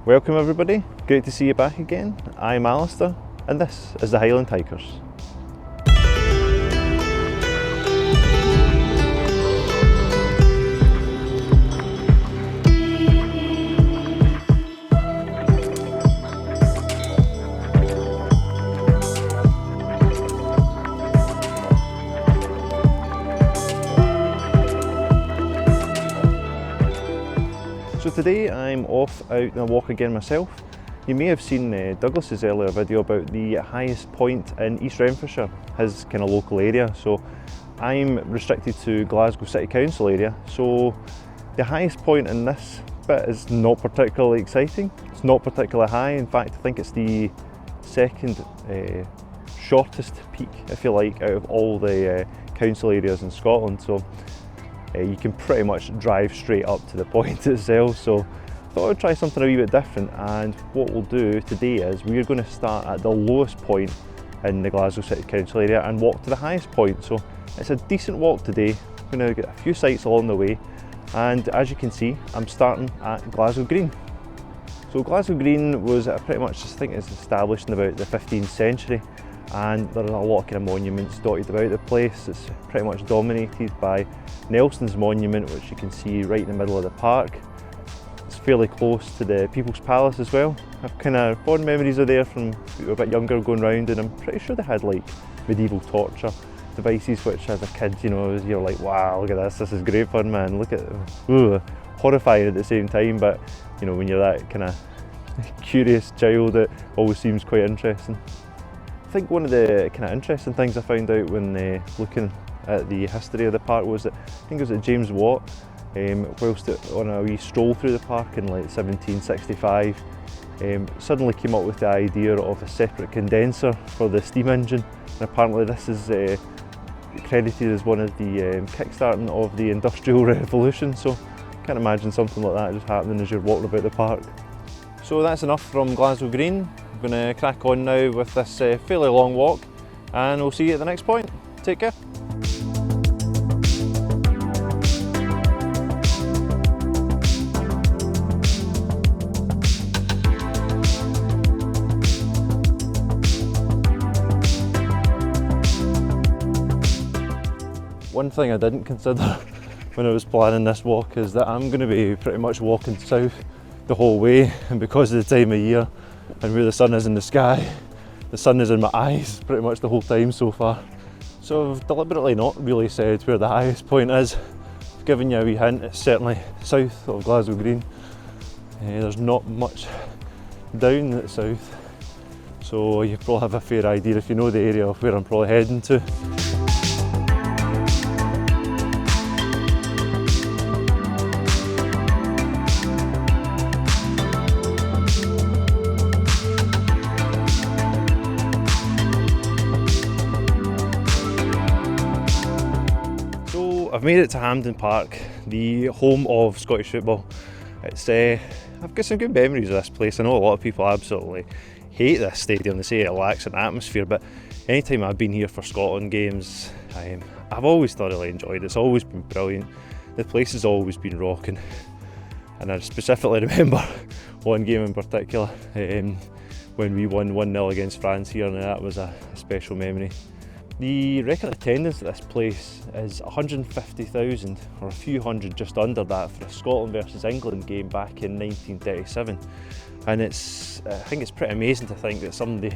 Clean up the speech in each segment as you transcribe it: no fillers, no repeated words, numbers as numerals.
Welcome everybody, great to see you back again. I'm Alistair and this is the Highland Hikers. So today I'm off out on a walk again myself. You may have seen Douglas's earlier video about the highest point in East Renfrewshire, his kind of local area. So I'm restricted to Glasgow City Council area. So the highest point in this bit is not particularly exciting. It's not particularly high. In fact, I think it's the second shortest peak, if you like, out of all the council areas in Scotland. So you can pretty much drive straight up to the point itself, so I thought I'd try something a wee bit different. And what we'll do today is we're going to start at the lowest point in the Glasgow City Council area and walk to the highest point. So it's a decent walk today. I'm going to get a few sights along the way, and as you can see, I'm starting at Glasgow Green. So Glasgow Green was pretty much, I think it's established in about the 15th century, and there are a lot of kind of monuments dotted about the place. It's pretty much dominated by Nelson's monument, which you can see right in the middle of the park. It's fairly close to the People's Palace as well. I've kind of fond memories of there from when we were a bit younger going round, and I'm pretty sure they had like medieval torture devices, which as a kid, you know, you're like, wow, look at this is great fun, man. Look at it. Horrifying at the same time, but you know, when you're that kind of curious child, it always seems quite interesting. I think one of the kind of interesting things I found out when looking at the history of the park was that, I think it was that James Watt, whilst on a wee stroll through the park in like 1765, suddenly came up with the idea of a separate condenser for the steam engine, and apparently this is credited as one of the kickstarting of the Industrial Revolution. So I can't imagine something like that just happening as you're walking about the park. So that's enough from Glasgow Green. I'm going to crack on now with this fairly long walk, and we'll see you at the next point. Take care. One thing I didn't consider when I was planning this walk is that I'm going to be pretty much walking south the whole way, and because of the time of year and where the sun is in the sky, the sun is in my eyes pretty much the whole time so far. So I've deliberately not really said where the highest point is. I've given you a wee hint, it's certainly south of Glasgow Green. There's not much down the south, so you probably have a fair idea if you know the area of where I'm probably heading to. I've made it to Hampden Park, the home of Scottish football. I've got some good memories of this place. I know a lot of people absolutely hate this stadium. They say it lacks an atmosphere, but anytime I've been here for Scotland games, I've always thoroughly enjoyed it. It's always been brilliant. The place has always been rocking, and I specifically remember one game in particular when we won 1-0 against France here, and that was a special memory. The record attendance at this place is 150,000, or a few hundred just under that, for a Scotland versus England game back in 1937. And I think it's pretty amazing to think that somebody,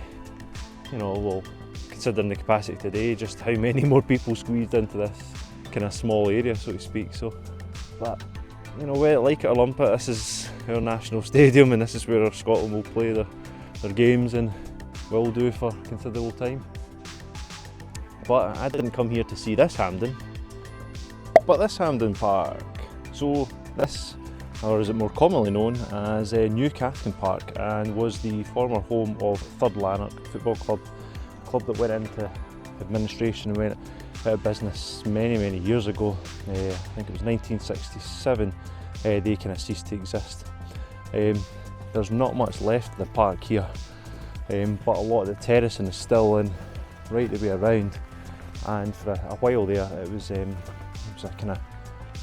you know, well, considering the capacity today, just how many more people squeezed into this kind of small area, so to speak. So, but you know, whether like it or lump it, this is our national stadium, and this is where Scotland will play their games, and will do for a considerable time. But I didn't come here to see this Hampden, but this Hampden Park. So this, or is it more commonly known as New Cathkin Park, and was the former home of 3rd Lanark Football Club, a club that went into administration and went out of business many years ago. I think it was 1967 they kind of ceased to exist. There's not much left of the park here, but a lot of the terracing is still in, right the way around. And for a while there, it was a kind of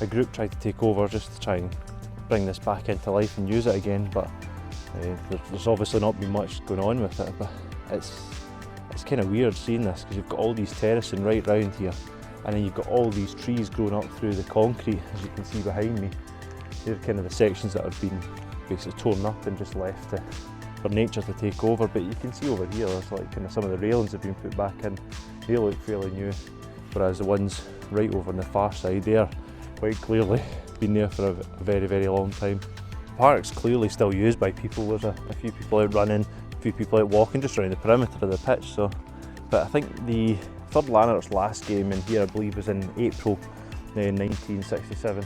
a group tried to take over just to try and bring this back into life and use it again. But There's obviously not been much going on with it, but it's kind of weird seeing this, because you've got all these terracing right round here, and then you've got all these trees growing up through the concrete, as you can see behind me. They're kind of the sections that have been basically torn up and just left for nature to take over. But you can see over here, there's like kind of some of the railings have been put back in. They look fairly new, whereas the ones right over on the far side, they're quite clearly been there for a very, very long time. The park's clearly still used by people. There's a few people out running, a few people out walking just around the perimeter of the pitch. But I think the third Lanark's last game in here, I believe, was in April 1967.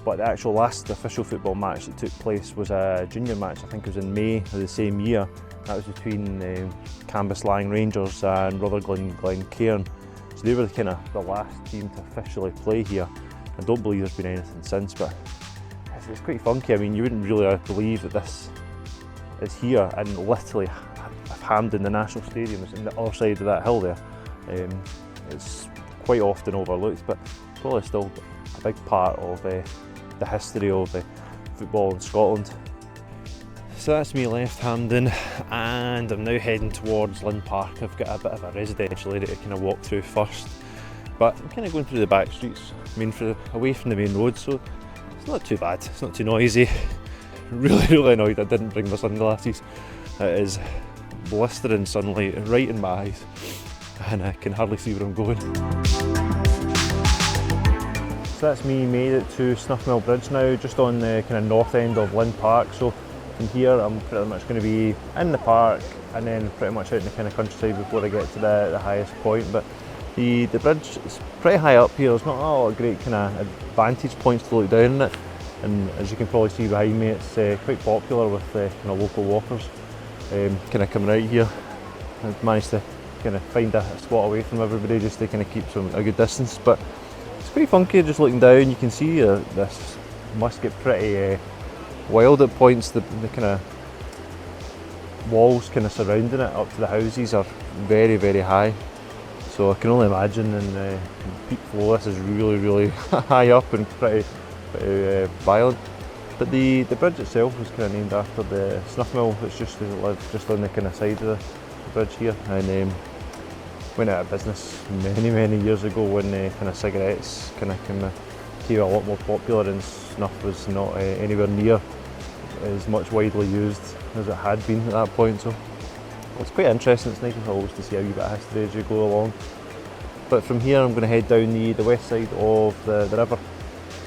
But the actual last official football match that took place was a junior match. I think it was in May of the same year. That was between Cambuslang Rangers and Rutherglen Glencairn. So they were kind of the last team to officially play here. I don't believe there's been anything since, but it's quite funky. I mean, you wouldn't really believe that this is here, and literally if Hampden, the national stadium, is on the other side of that hill there. It's quite often overlooked, but probably still a big part of the history of football in Scotland. So that's me left Hampden, and I'm now heading towards Linn Park. I've got a bit of a residential area to kind of walk through first, but I'm kind of going through the back streets, away from the main road, so it's not too bad, it's not too noisy. Really annoyed I didn't bring my sunglasses. It is blistering sunlight right in my eyes, and I can hardly see where I'm going. So that's me made it to Snuff Mill Bridge now, just on the kind of north end of Linn Park. So from here I'm pretty much going to be in the park and then pretty much out in the kind of countryside before I get to the highest point. But the bridge is pretty high up here. There's not a lot of great kind of vantage points to look down at it, and as you can probably see behind me, it's quite popular with kind of local walkers kind of coming out here. I've managed to kind of find a spot away from everybody just to kind of keep a good distance. But it's pretty funky just looking down. You can see this must get pretty wild at points. The kind of walls kind of surrounding it up to the houses are very, very high. So I can only imagine, and peak flow, this is really high up and pretty violent. But the bridge itself was kind of named after the Snuff Mill that's just lived on the kind of side of the bridge here, and went out of business many years ago when kind of cigarettes kind of became a lot more popular, and snuff was not anywhere near as much widely used as it had been at that point. So it's quite interesting. It's nice always to see a wee bit of history as you go along. But from here I'm going to head down the west side of the river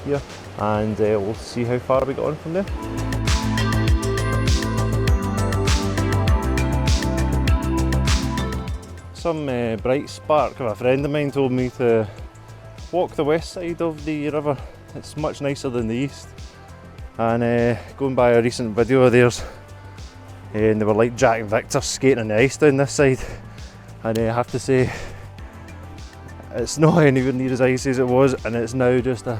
here, and we'll see how far we got on from there. Some bright spark of a friend of mine told me to walk the west side of the river. It's much nicer than the east. And going by a recent video of theirs, and they were like Jack and Victor skating on the ice down this side. And I have to say, it's not anywhere near as icy as it was, and it's now just a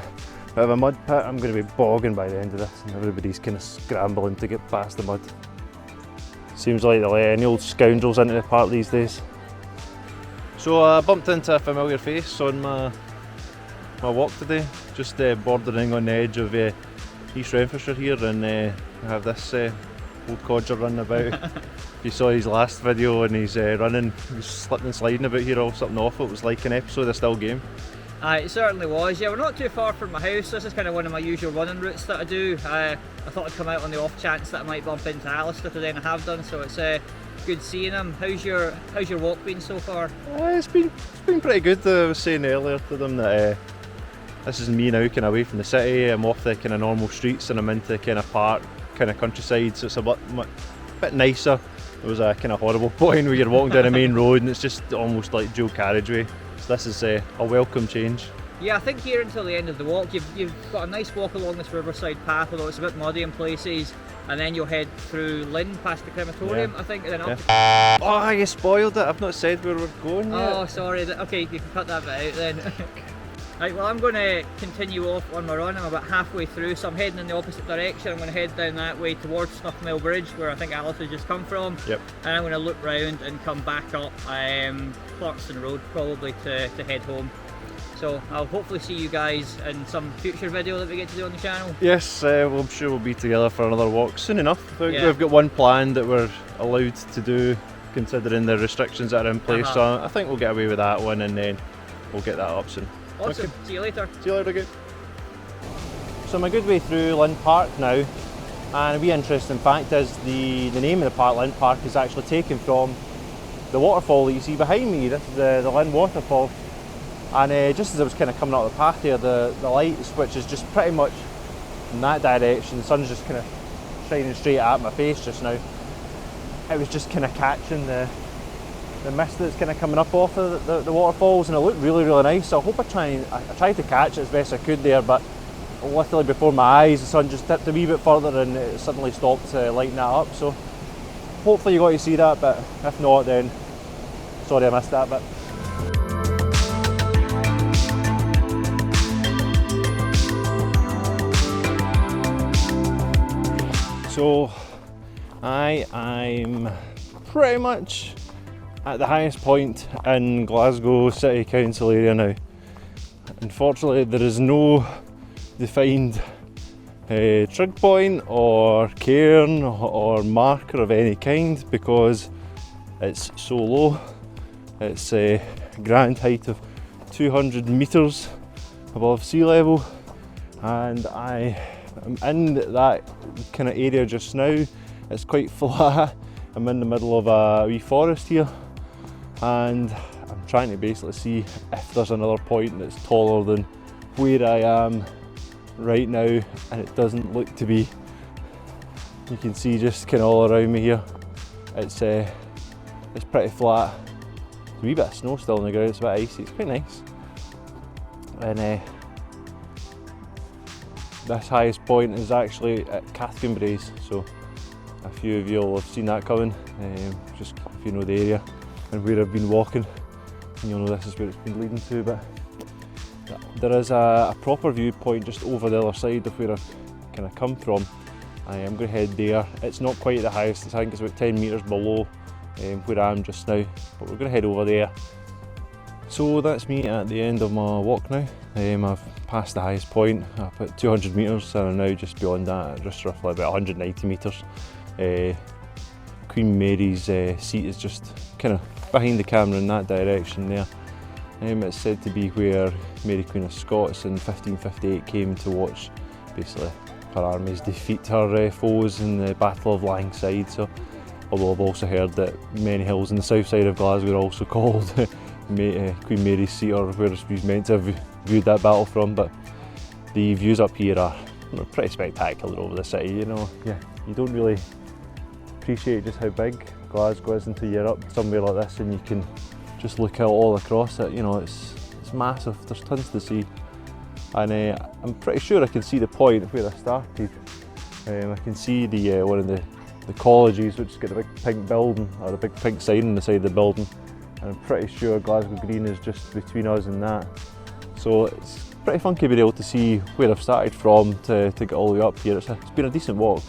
bit of a mud pit. I'm going to be bogging by the end of this, and everybody's kind of scrambling to get past the mud. Seems like they're letting any old scoundrels into the park these days. So I bumped into a familiar face on my walk today, just bordering on the edge of East Renfrewshire here, and I have this old codger running about. If you saw his last video and he's running, he's slipping and sliding about here, all something awful. It was like an episode of Still Game. It certainly was. Yeah, we're not too far from my house. This is kind of one of my usual running routes that I do. I thought I'd come out on the off chance that I might bump into Alistair today, and I have done, so it's good seeing him. How's your walk been so far? It's been pretty good. I was saying earlier to them that this is me now, kind of away from the city. I'm off the kind of normal streets and I'm into kind of park, kind of countryside, so it's a bit nicer. There was a kind of horrible point where you're walking down a main road and it's just almost like dual carriageway. So this is a welcome change. Yeah, I think here until the end of the walk, you've got a nice walk along this riverside path, although it's a bit muddy in places, and then you'll head through Linn past the crematorium, yeah. I think, and then up. Yeah. Oh, you spoiled it. I've not said where we're going yet. Oh, sorry. Okay, you can cut that bit out then. Right, well, I'm going to continue off on my run. I'm about halfway through, so I'm heading in the opposite direction. I'm going to head down that way towards Snuff Mill Bridge, where I think Alice has just come from. Yep. And I'm going to loop round and come back up Clarkston Road, probably to head home. So I'll hopefully see you guys in some future video that we get to do on the channel. Yes, well, I'm sure we'll be together for another walk soon enough. Yeah. We've got one planned that we're allowed to do considering the restrictions that are in place, so I think we'll get away with that one and then we'll get that up soon. Awesome, Okay. see you later. See you later, good. So I'm a good way through Linn Park now, and a wee interesting fact is the name of the park, Linn Park, is actually taken from the waterfall that you see behind me. This is the Linn waterfall, and just as I was kind of coming out of the path here, the lights, which is just pretty much in that direction, the sun's just kind of shining straight at my face just now. It was just kind of catching the mist that's kind of coming up off of the waterfalls, and it looked really, really nice. So I hope I tried to catch it as best I could there, but literally before my eyes the sun just dipped a wee bit further and it suddenly stopped lighting that up. So hopefully you got to see that, but if not, then sorry I missed that bit. So I'm pretty much at the highest point in Glasgow City Council area now. Unfortunately, there is no defined trig point or cairn or marker of any kind because it's so low. It's a grand height of 200 metres above sea level, and I am in that kind of area just now. It's quite flat. I'm in the middle of a wee forest here, and I'm trying to basically see if there's another point that's taller than where I am right now, and it doesn't look to be. You can see just kind of all around me here. It's pretty flat. There's a wee bit of snow still on the ground. It's a bit icy. It's quite nice. And this highest point is actually at Cathkin Bridge, so a few of you will have seen that coming. Just if you know the area and where I've been walking, and you'll know this is where it's been leading to. But there is a proper viewpoint just over the other side of where I've kind of come from. I am going to head there. It's not quite the highest, I think it's about 10 metres below where I am just now, but we're going to head over there. So that's me at the end of my walk now. I've passed the highest point, I've put 200 metres, and I'm now just beyond that, just roughly about 190 metres. Queen Mary's seat is just kind of behind the camera in that direction there. It's said to be where Mary Queen of Scots in 1558 came to watch basically her armies defeat her foes in the Battle of Langside. So, although I've also heard that many hills in the south side of Glasgow are also called Queen Mary's seat, or where she's meant to have viewed that battle from. But the views up here are pretty spectacular over the city. You know, yeah, you don't really appreciate just how big Glasgow is until you're up somewhere like this and you can just look out all across it. You know, it's massive. There's tons to see, and I'm pretty sure I can see the point where I started. I can see the one of the colleges, which has got a big pink building or a big pink sign on the side of the building, and I'm pretty sure Glasgow Green is just between us and that. So it's pretty funky being able to see where I've started from to get all the way up here. It's been a decent walk.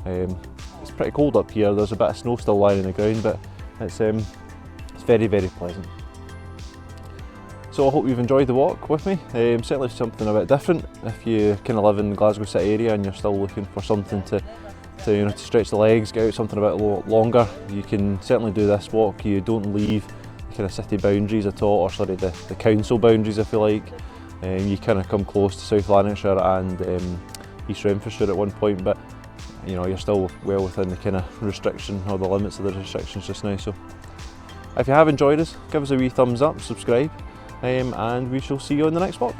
It's pretty cold up here. There's a bit of snow still lying on the ground, but it's very, very pleasant. So I hope you've enjoyed the walk with me. Certainly something a bit different. If you kind of live in the Glasgow City area and you're still looking for something to stretch the legs, get out something a bit longer, you can certainly do this walk. You don't leave the kind of city boundaries at all, or sorry, the council boundaries if you like. You kind of come close to South Lanarkshire and East Renfrewshire at one point, but you know, you're still well within the kind of restriction or the limits of the restrictions just now. So if you have enjoyed us, give us a wee thumbs up, subscribe, and we shall see you on the next walk.